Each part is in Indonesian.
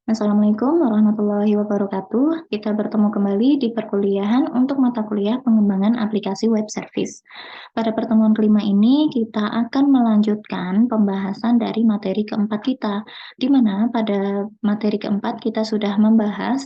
Assalamualaikum warahmatullahi wabarakatuh. Kita bertemu kembali di perkuliahan untuk mata kuliah pengembangan aplikasi web service. Pada pertemuan kelima ini, kita akan melanjutkan pembahasan dari materi keempat kita, di mana pada materi keempat kita sudah membahas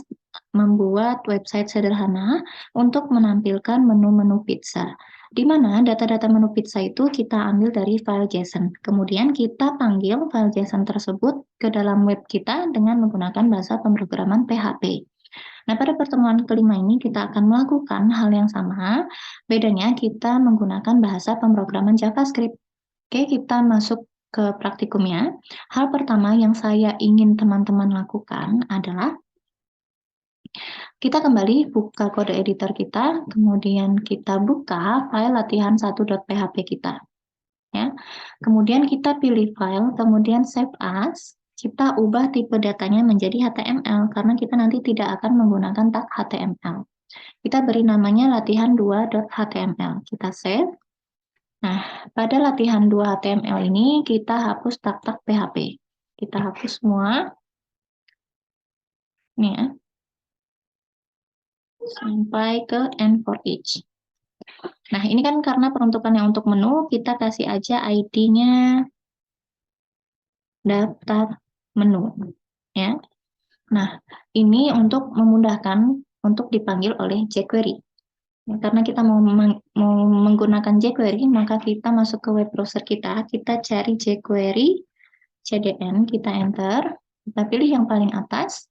membuat website sederhana untuk menampilkan menu-menu pizza, di mana data-data menu pizza itu kita ambil dari file JSON. Kemudian kita panggil file JSON tersebut ke dalam web kita dengan menggunakan bahasa pemrograman PHP. Nah, pada pertemuan kelima ini kita akan melakukan hal yang sama, bedanya kita menggunakan bahasa pemrograman JavaScript. Oke, kita masuk ke praktikumnya. Hal pertama yang saya ingin teman-teman lakukan adalah kita kembali buka kode editor kita, kemudian kita buka file latihan1.php kita. Ya. Kemudian kita pilih file, kemudian save as, kita ubah tipe datanya menjadi HTML, karena kita nanti tidak akan menggunakan tag HTML. Kita beri namanya latihan2.html. Kita save. Nah, pada latihan2 HTML ini kita hapus tag-tag PHP. Kita hapus semua. Ini ya. Sampai ke end for each. Nah, ini kan karena peruntukannya untuk menu, kita kasih aja ID-nya daftar menu. Ya. Nah, ini untuk memudahkan untuk dipanggil oleh jQuery. Ya, karena kita mau menggunakan jQuery, maka kita masuk ke web browser kita cari jQuery, CDN, kita enter, kita pilih yang paling atas,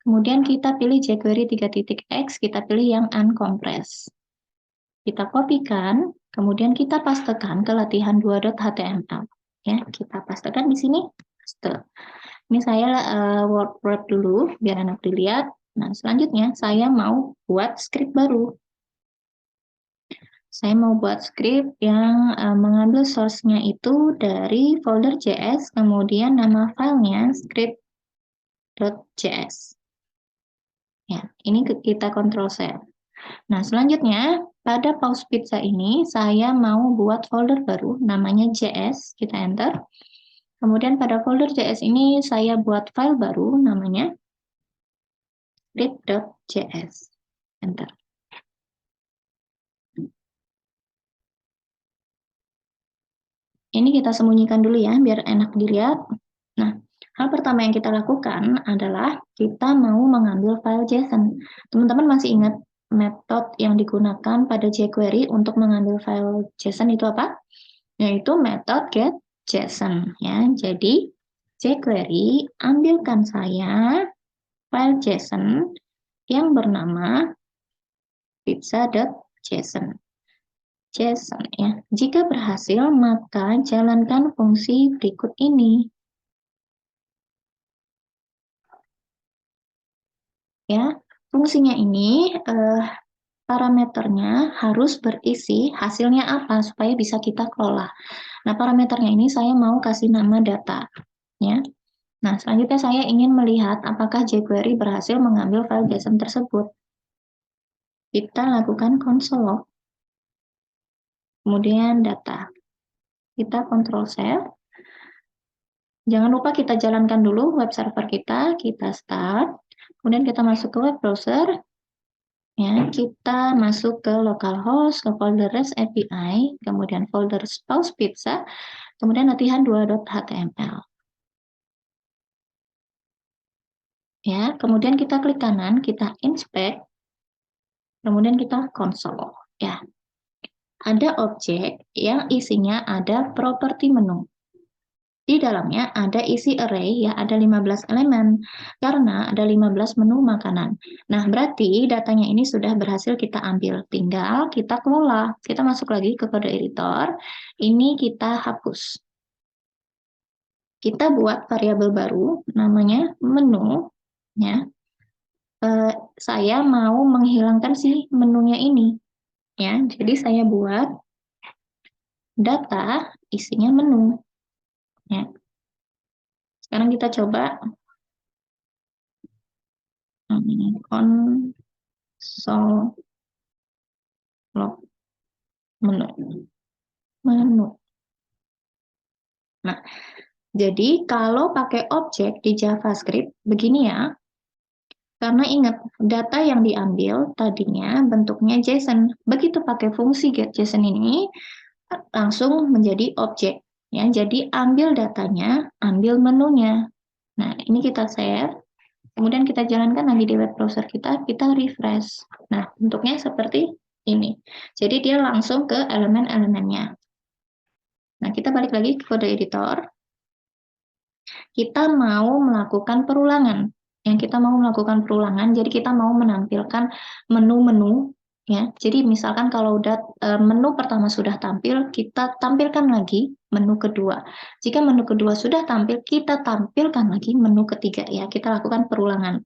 kemudian kita pilih jQuery 3.x, kita pilih yang uncompressed. Kita kopikan, kemudian kita pastekan ke latihan2.html. Ya, kita pastekan di sini, paste. Ini saya word dulu, biar anak dilihat. Nah, selanjutnya saya mau buat script baru. Saya mau buat script yang mengambil source-nya itu dari folder JS, kemudian nama filenya script.js. Ya, ini kita Ctrl C. Nah, selanjutnya pada pause pizza ini saya mau buat folder baru, namanya JS, kita enter. Kemudian pada folder JS ini saya buat file baru, namanya script.js. Enter. Ini kita sembunyikan dulu ya, biar enak dilihat. Nah, hal pertama yang kita lakukan adalah kita mau mengambil file JSON. Teman-teman masih ingat metode yang digunakan pada jQuery untuk mengambil file JSON itu apa? Yaitu metode getJSON. Ya. Jadi, jQuery, ambilkan saya file JSON yang bernama pizza.json. JSON ya. Jika berhasil, maka jalankan fungsi berikut ini. Ya, fungsinya ini parameternya harus berisi hasilnya apa supaya bisa kita kelola. Nah, parameternya ini saya mau kasih nama data ya. Nah, selanjutnya saya ingin melihat apakah jQuery berhasil mengambil file JSON tersebut. Kita lakukan console log. Kemudian data. Kita Ctrl Save. Jangan lupa kita jalankan dulu web server kita start. Kemudian kita masuk ke web browser. Ya, kita masuk ke localhost, ke folder REST API, kemudian folder pause pizza, kemudian latihan2.html. Ya, kemudian kita klik kanan, kita inspect, kemudian kita console. Ya, ada objek yang isinya ada properti menu. Di dalamnya ada isi array, ya ada 15 elemen, karena ada 15 menu makanan. Nah, berarti datanya ini sudah berhasil kita ambil. Tinggal kita kelola. Kita masuk lagi ke kode editor, ini kita hapus. Kita buat variabel baru, namanya menu. Ya. Saya mau menghilangkan si menunya ini. Ya, jadi saya buat data isinya menu. Ya. Sekarang kita coba console log menu. Nah, Jadi kalau pakai objek di JavaScript, begini ya. Karena ingat, data yang diambil tadinya bentuknya JSON. Begitu pakai fungsi getJSON ini, langsung menjadi objek. Ya, jadi ambil datanya, ambil menunya. Nah, ini kita save. Kemudian kita jalankan lagi di web browser kita refresh. Nah, bentuknya seperti ini. Jadi dia langsung ke elemen-elemennya. Nah, kita balik lagi ke kode editor. Kita mau melakukan perulangan. Yang kita mau melakukan perulangan, jadi kita mau menampilkan menu-menu. Ya, jadi misalkan kalau udah menu pertama sudah tampil, kita tampilkan lagi menu kedua. Jika menu kedua sudah tampil, kita tampilkan lagi menu ketiga. Ya, kita lakukan perulangan.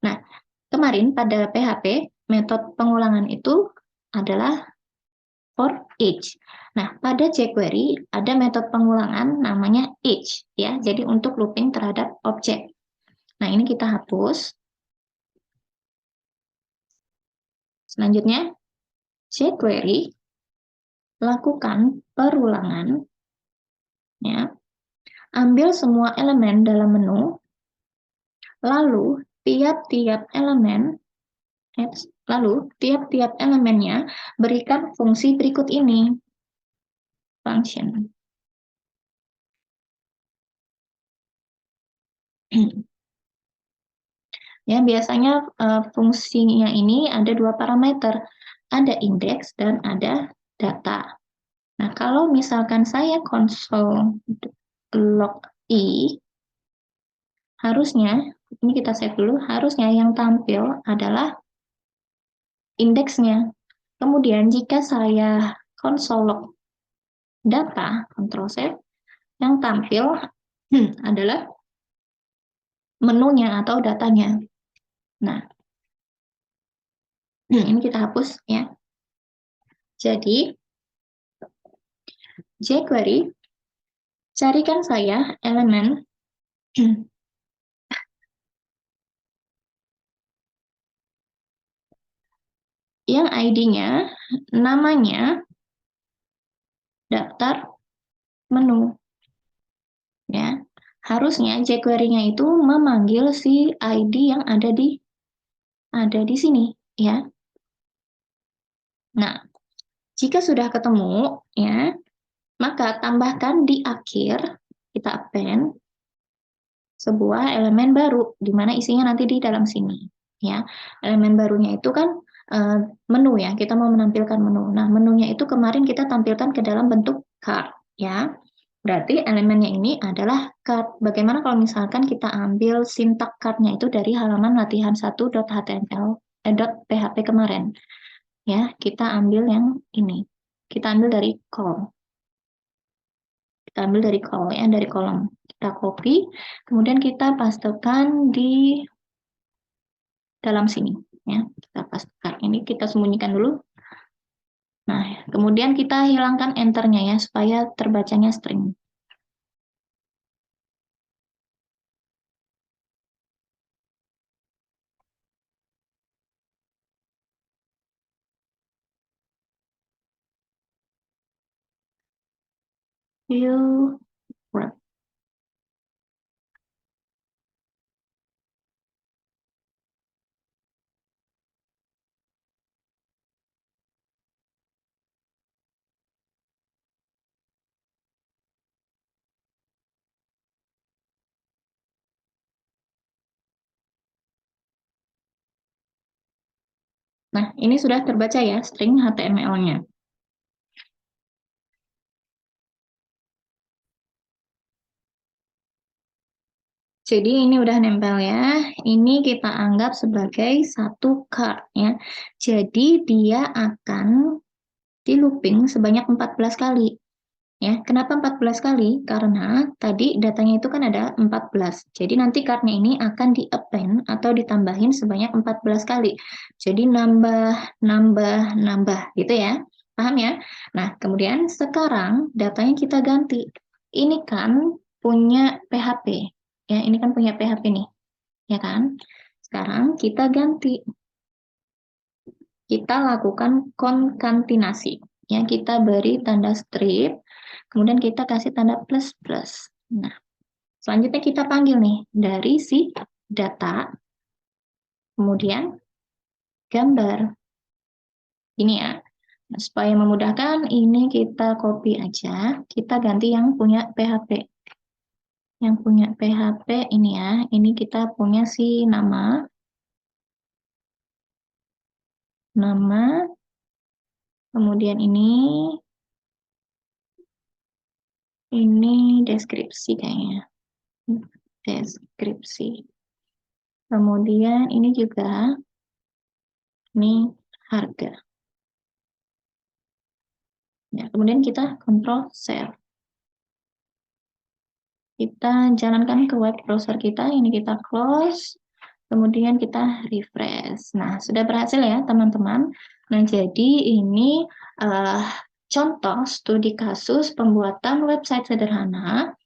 Nah, kemarin pada PHP, metode pengulangan itu adalah for each. Nah, pada jQuery ada metode pengulangan namanya each, ya. Jadi untuk looping terhadap objek. Nah, ini kita hapus. Selanjutnya, jQuery lakukan perulangan, ya. Ambil semua elemen dalam menu, lalu tiap-tiap elemennya berikan fungsi berikut ini. Function. Ya, biasanya fungsinya ini ada dua parameter, ada indeks dan ada data. Nah, kalau misalkan saya console log i, harusnya, ini kita save dulu, harusnya yang tampil adalah indeksnya. Kemudian jika saya console log data, Ctrl save, yang tampil adalah menunya atau datanya. Nah, ini kita hapus ya. Jadi, jQuery, carikan saya elemen yang ID-nya, namanya, daftar menu. Ya, harusnya jQuery-nya itu memanggil si ID yang ada di sini, ya. Nah, jika sudah ketemu, ya, maka tambahkan di akhir, kita append sebuah elemen baru, di mana isinya nanti di dalam sini. Ya, elemen barunya itu kan menu ya, kita mau menampilkan menu. Nah, menunya itu kemarin kita tampilkan ke dalam bentuk card, ya. Berarti elemennya ini adalah card. Bagaimana kalau misalkan kita ambil sintak card-nya itu dari halaman latihan 1.html.php kemarin. Ya, kita ambil yang ini. Kita ambil dari call. Kita ambil dari call ya, dari kolom. Kita copy, kemudian kita pastekan di dalam sini ya. Kita pastekan. Ini kita sembunyikan dulu. Nah, kemudian kita hilangkan enternya ya supaya terbacanya string. View wrap. Nah, ini sudah terbaca ya string HTML-nya. Jadi ini udah nempel ya. Ini kita anggap sebagai satu card ya. Jadi dia akan di looping sebanyak 14 kali. Ya, kenapa 14 kali? Karena tadi datanya itu kan ada 14. Jadi nanti card-nya ini akan di-append atau ditambahin sebanyak 14 kali. Jadi nambah, nambah, nambah gitu ya. Paham ya? Nah, kemudian sekarang datanya kita ganti. Ini kan punya PHP. Ya, ini kan punya PHP nih. Ya kan? Sekarang kita ganti. Kita lakukan konkatenasi. Ya, kita beri tanda strip, kemudian kita kasih tanda plus plus. Nah, Selanjutnya kita panggil nih dari si data, kemudian gambar. Ini ya. Nah, supaya memudahkan, ini kita copy aja. Kita ganti yang punya PHP. Yang punya PHP ini ya. Ini kita punya si nama. Kemudian ini deskripsi kayaknya. Deskripsi. Kemudian ini juga, ini harga. Ya, kemudian kita control share. Kita jalankan ke web browser kita, ini kita close, kemudian kita refresh. Nah, sudah berhasil ya teman-teman. Nah, jadi ini contoh studi kasus pembuatan website sederhana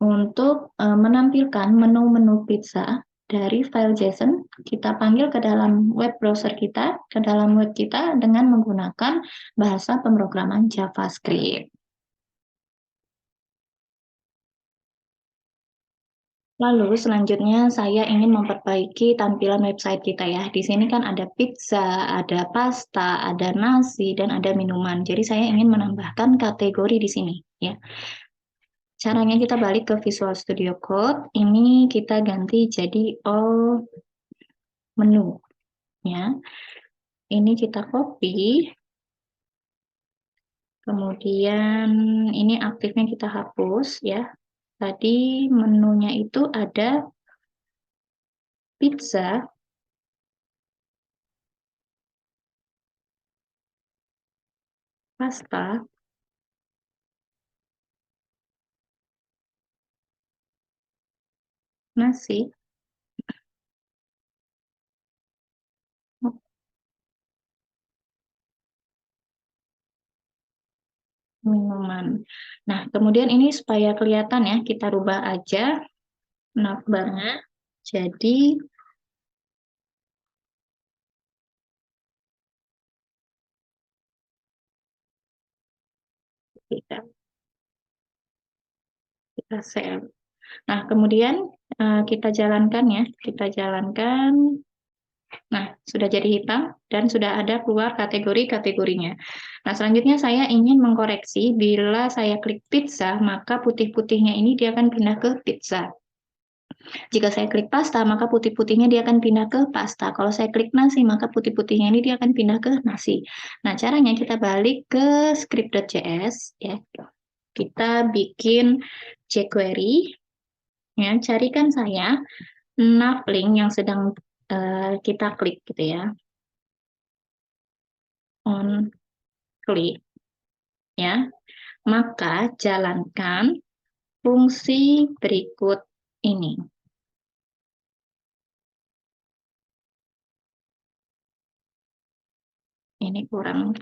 untuk menampilkan menu-menu pizza dari file JSON. Kita panggil ke dalam web browser kita, ke dalam web kita dengan menggunakan bahasa pemrograman JavaScript. Lalu selanjutnya saya ingin memperbaiki tampilan website kita ya. Di sini kan ada pizza, ada pasta, ada nasi, dan ada minuman. Jadi saya ingin menambahkan kategori di sini ya. Caranya kita balik ke Visual Studio Code. Ini kita ganti jadi all menu ya. Ini kita copy. Kemudian ini aktifnya kita hapus ya. Tadi menunya itu ada pizza, pasta, nasi, minuman. Nah, kemudian ini supaya kelihatan ya, kita rubah aja navbarnya. Jadi kita save. Nah, kemudian kita jalankan ya, kita jalankan. Nah, sudah jadi hitam dan sudah ada keluar kategori-kategorinya. Nah, selanjutnya saya ingin mengkoreksi bila saya klik pizza, maka putih-putihnya ini dia akan pindah ke pizza. Jika saya klik pasta, maka putih-putihnya dia akan pindah ke pasta. Kalau saya klik nasi, maka putih-putihnya ini dia akan pindah ke nasi. Nah, caranya kita balik ke script.js ya. Kita bikin jQuery ya, carikan saya nav link yang sedang kita klik gitu ya. On klik ya. Maka jalankan fungsi berikut ini. Ini kurang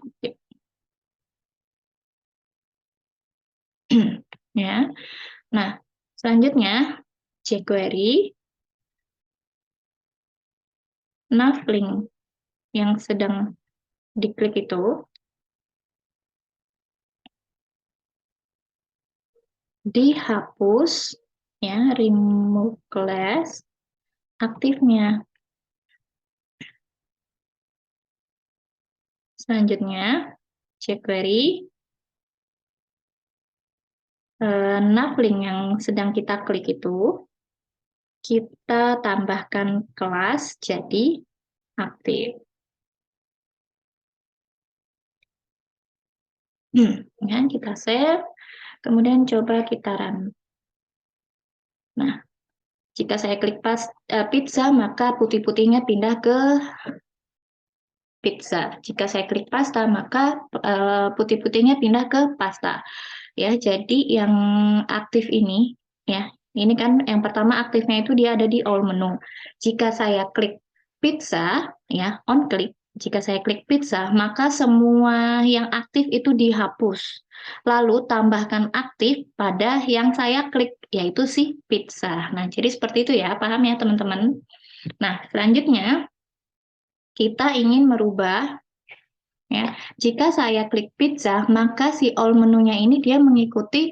ya. Nah, selanjutnya jQuery nav link yang sedang diklik itu dihapus ya, remove class aktifnya. Selanjutnya jQuery nav link yang sedang kita klik itu kita tambahkan kelas jadi aktif. Ya, kita save, kemudian coba kita run. Nah, jika saya klik pizza, maka putih-putihnya pindah ke pizza. Jika saya klik pasta, maka putih-putihnya pindah ke pasta. Ya, jadi yang aktif ini, ya, ini kan yang pertama aktifnya itu dia ada di all menu. Jika saya klik pizza, ya, on klik. Jika saya klik pizza, maka semua yang aktif itu dihapus. Lalu tambahkan aktif pada yang saya klik, yaitu si pizza. Nah, jadi seperti itu ya, paham ya teman-teman? Nah, selanjutnya kita ingin merubah ya. Jika saya klik pizza, maka si all menunya ini dia mengikuti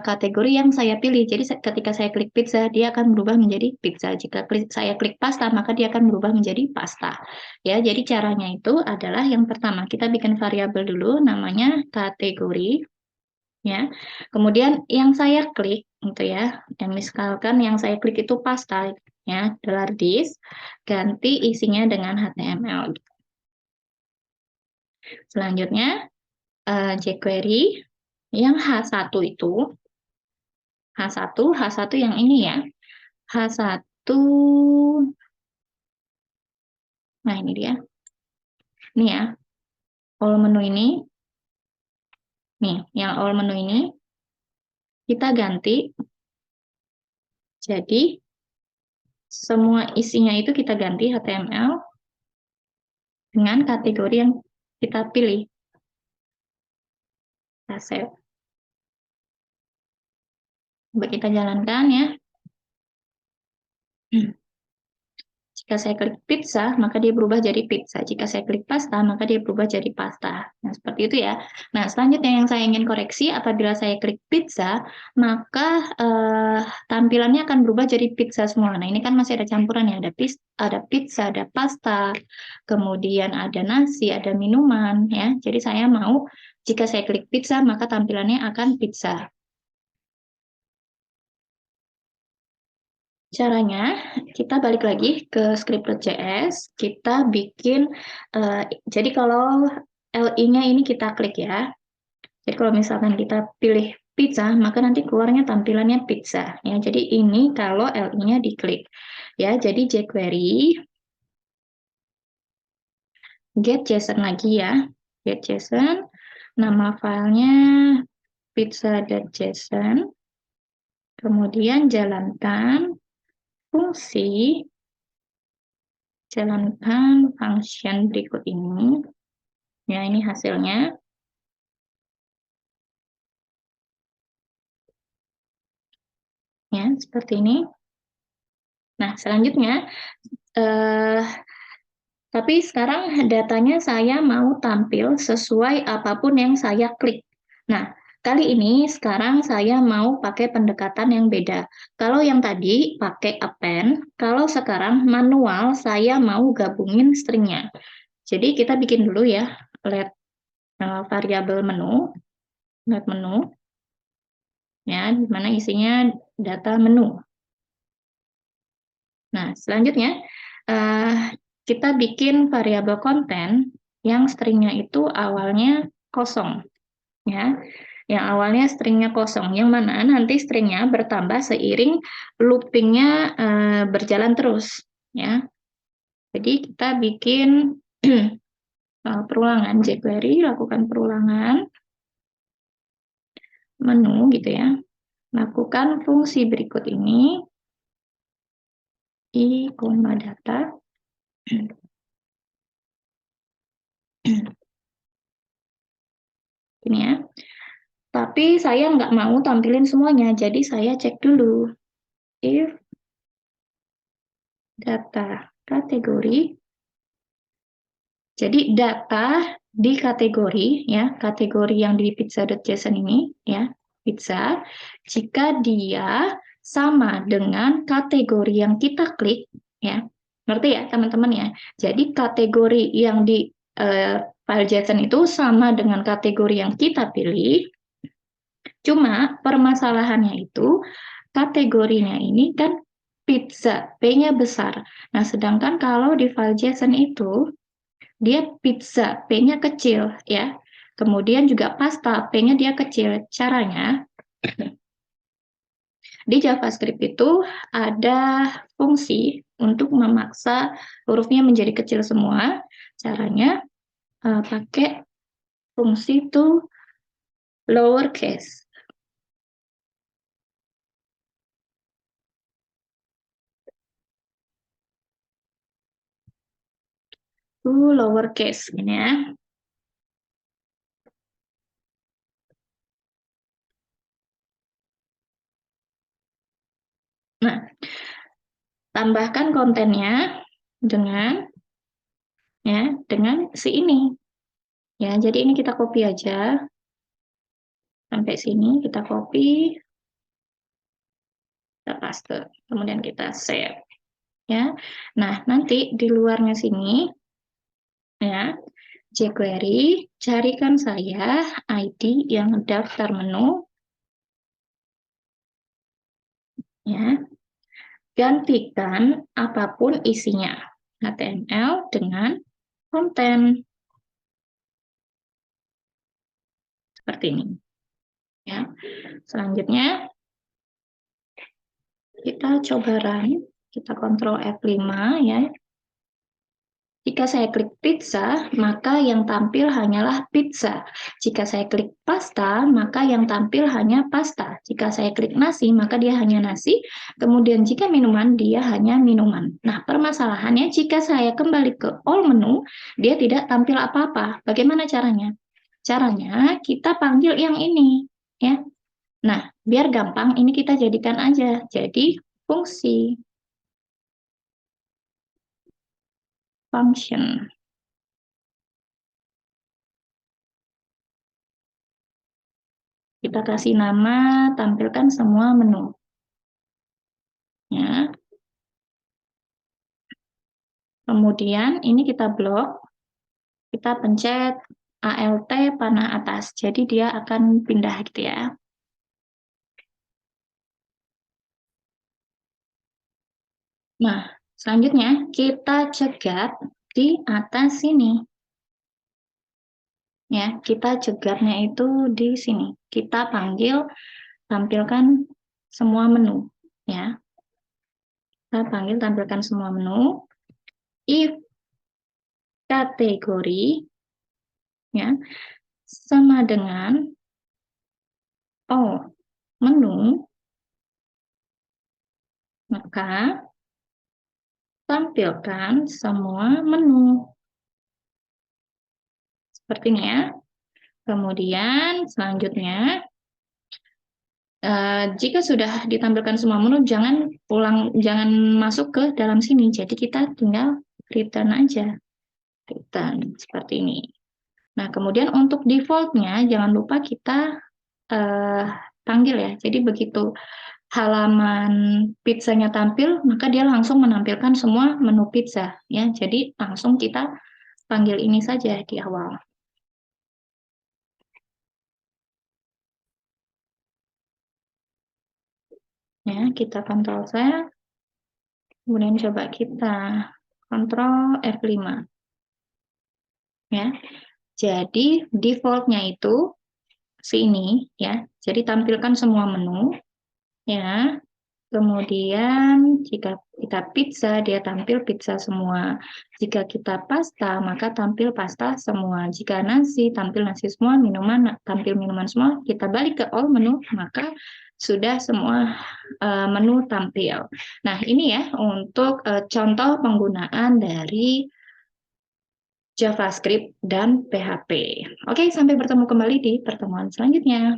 kategori yang saya pilih. Jadi ketika saya klik pizza, dia akan berubah menjadi pizza. Jika saya klik pasta, maka dia akan berubah menjadi pasta. Ya, jadi caranya itu adalah yang pertama, kita bikin variabel dulu namanya kategori, ya. Kemudian yang saya klik gitu ya. Yang misalkan yang saya klik itu pasta, ya, $this, ganti isinya dengan HTML. Selanjutnya jQuery yang H1 itu, H1 yang ini ya, H1, nah ini dia, ini ya, all menu ini, nih, yang all menu ini, kita ganti, jadi semua isinya itu kita ganti HTML dengan kategori yang kita pilih. Kita save. Coba kita jalankan ya. Jika saya klik pizza, maka dia berubah jadi pizza. Jika saya klik pasta, maka dia berubah jadi pasta. Nah, seperti itu ya. Nah, selanjutnya yang saya ingin koreksi, apabila saya klik pizza, maka tampilannya akan berubah jadi pizza semua. Nah, ini kan masih ada campuran ya. Ada pizza, ada pasta, kemudian ada nasi, ada minuman. Ya. Jadi saya mau, jika saya klik pizza, maka tampilannya akan pizza. Caranya, kita balik lagi ke script.js, kita bikin, jadi kalau LI-nya ini kita klik ya, jadi kalau misalkan kita pilih pizza, maka nanti keluarnya tampilannya pizza, ya, jadi ini kalau LI-nya diklik, ya, jadi jQuery, get JSON lagi ya, get JSON, nama filenya pizza.json, kemudian jalankan fungsi, jalankan function berikut ini. Ya, ini hasilnya. Ya, seperti ini. Nah, selanjutnya, tapi sekarang datanya saya mau tampil sesuai apapun yang saya klik. Nah, kali ini sekarang saya mau pakai pendekatan yang beda. Kalau yang tadi pakai append, kalau sekarang manual saya mau gabungin stringnya. Jadi kita bikin dulu ya, let variabel menu, let menu, ya, di mana isinya data menu. Nah, selanjutnya kita bikin variabel konten yang stringnya itu awalnya kosong, ya. Yang awalnya stringnya kosong, yang mana nanti stringnya bertambah seiring loopingnya berjalan terus, ya. Jadi kita bikin perulangan jQuery, lakukan perulangan menu gitu ya. Lakukan fungsi berikut ini, i, data. Ini ya. Tapi saya nggak mau tampilin semuanya, jadi saya cek dulu. If data kategori, jadi data di kategori, ya, kategori yang di pizza.json ini, ya, pizza, jika dia sama dengan kategori yang kita klik, ya, ngerti ya teman-teman ya? Jadi kategori yang di file JSON itu sama dengan kategori yang kita pilih, cuma permasalahannya itu kategorinya ini kan pizza, P-nya besar. Nah, sedangkan kalau di file JSON itu dia pizza, P-nya kecil ya. Kemudian juga pasta, P-nya dia kecil. Caranya di JavaScript itu ada fungsi untuk memaksa hurufnya menjadi kecil semua. Caranya pakai fungsi to lowercase. To lowercase ini ya. Nah, tambahkan kontennya dengan si ini. Ya, jadi ini kita copy aja. Sampai sini kita copy, kita paste, kemudian kita save. Ya, nah nanti di luarnya sini, ya, jQuery, carikan saya ID yang daftar menu, ya, gantikan apapun isinya, HTML dengan konten, seperti ini. Ya, selanjutnya kita coba run, kita Ctrl F5 ya. Jika saya klik pizza, maka yang tampil hanyalah pizza. Jika saya klik pasta, maka yang tampil hanya pasta. Jika saya klik nasi, maka dia hanya nasi. Kemudian jika minuman, dia hanya minuman. Nah, permasalahannya jika saya kembali ke all menu, dia tidak tampil apa-apa. Bagaimana caranya? Caranya kita panggil yang ini, ya. Nah, biar gampang, ini kita jadikan aja jadi fungsi function. Kita kasih nama, tampilkan semua menu. Ya. Kemudian ini kita blok, kita pencet ALT panah atas. Jadi dia akan pindah gitu ya. Nah, selanjutnya kita cegat di atas sini. Ya, kita cegatnya itu di sini. Kita panggil tampilkan semua menu, ya. Kita panggil tampilkan semua menu. If kategori ya sama dengan menu, maka tampilkan semua menu. Seperti ini ya. Kemudian selanjutnya, jika sudah ditampilkan semua menu, jangan masuk ke dalam sini. Jadi kita tinggal return aja. Return seperti ini. Nah, kemudian untuk default-nya jangan lupa kita panggil ya. Jadi begitu halaman pizzanya tampil, maka dia langsung menampilkan semua menu pizza ya. Jadi langsung kita panggil ini saja di awal. Ya, kita Ctrl Z, kemudian coba kita Ctrl F5. Ya. Jadi default-nya itu sini ya. Jadi tampilkan semua menu ya. Kemudian jika kita pizza, dia tampil pizza semua. Jika kita pasta, maka tampil pasta semua. Jika nasi, tampil nasi semua. Minuman, tampil minuman semua. Kita balik ke all menu, maka sudah semua menu tampil. Nah, ini ya untuk contoh penggunaan dari JavaScript dan PHP. Oke, sampai bertemu kembali di pertemuan selanjutnya.